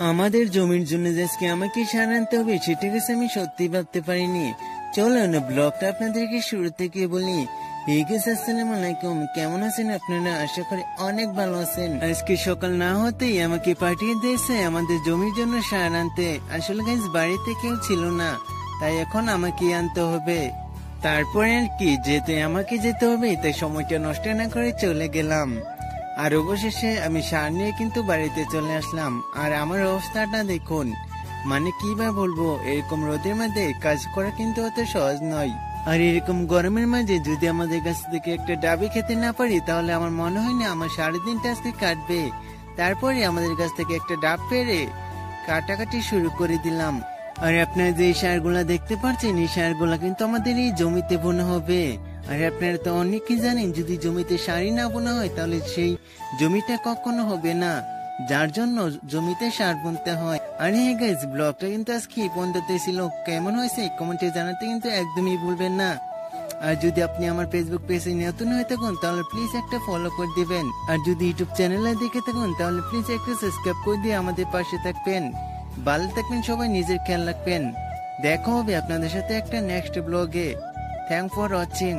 আমাদের জমির জন্য যে আজকে আমাকে সার আনতে হবে সেটা গেছে আমি সত্যি ভাবতে পারিনি। চলো না ব্লগটা আপনাদেরকে শুরু থেকে বলি। এই গেছে আসসালামু আলাইকুম, কেমন আছেন আপনারা? আশা করি অনেক ভালো আছেন। আজকে সকাল না হতেই আমাকে পাঠিয়ে দিয়েছে আমাদের জমির জন্য সার আনতে। আসলে গাইস বাড়িতে কেউ ছিল না, তাই এখন আমাকে আনতে হবে। তারপরে আর কি, যেতে আমাকে যেতে হবে, তাই সময়টা নষ্ট না করে চলে গেলাম। আর অবশেষে আমি সার নিয়ে কিন্তু বাড়িতে চলে আসলাম। আর আমার অবস্থাটা দেখুন, মানে কি বা বলবো, এরকম রোদের মধ্যে কাজ করা কিন্তু অত সহজ নয়। আর এরকম গরমের মাঝে যদি আমাদের কাছ থেকে একটা ডাবি খেতে না পারি, তাহলে আমার মনে হয় না আমার সারাদিনটা আজকে কাটবে। তারপরে আমাদের কাছ থেকে একটা ডাব পেরে কাটাকাটি শুরু করে দিলাম। আর আপনারা যে সারগুলা দেখতে পাচ্ছেন, এই সারগুলা কিন্তু আমাদের এই জমিতে বোনা হবে। আর আপনারা তো অনেকেই জানেন, যদি জমিতে সারই না বোনা হয় তাহলে সেই জমিটা কখনো হবে না, যার জন্য জমিতে সার বুনতে হয়। আর হ্যাঁ গাইস, ব্লগটা কিন্তু আজকে এই পর্যন্ত ছিল। কেমন হয়েছে কমেন্টে জানাতে কিন্তু একদমই ভুলবেন না। আর যদি আপনি আমার ফেসবুক পেজে নতুন হয়ে থাকুন তাহলে প্লিজ একটা ফলো করে দিবেন। আর যদি ইউটিউব চ্যানেলে দেখে থাকুন তাহলে প্লিজ একটা সাবস্ক্রাইব করে দিয়ে আমাদের পাশে থাকবেন। ভালো থাকবেন সবাই, নিজের খেয়াল রাখবেন। দেখা হবে আপনাদের সাথে একটা নেক্সট ব্লগে। Thank for watching.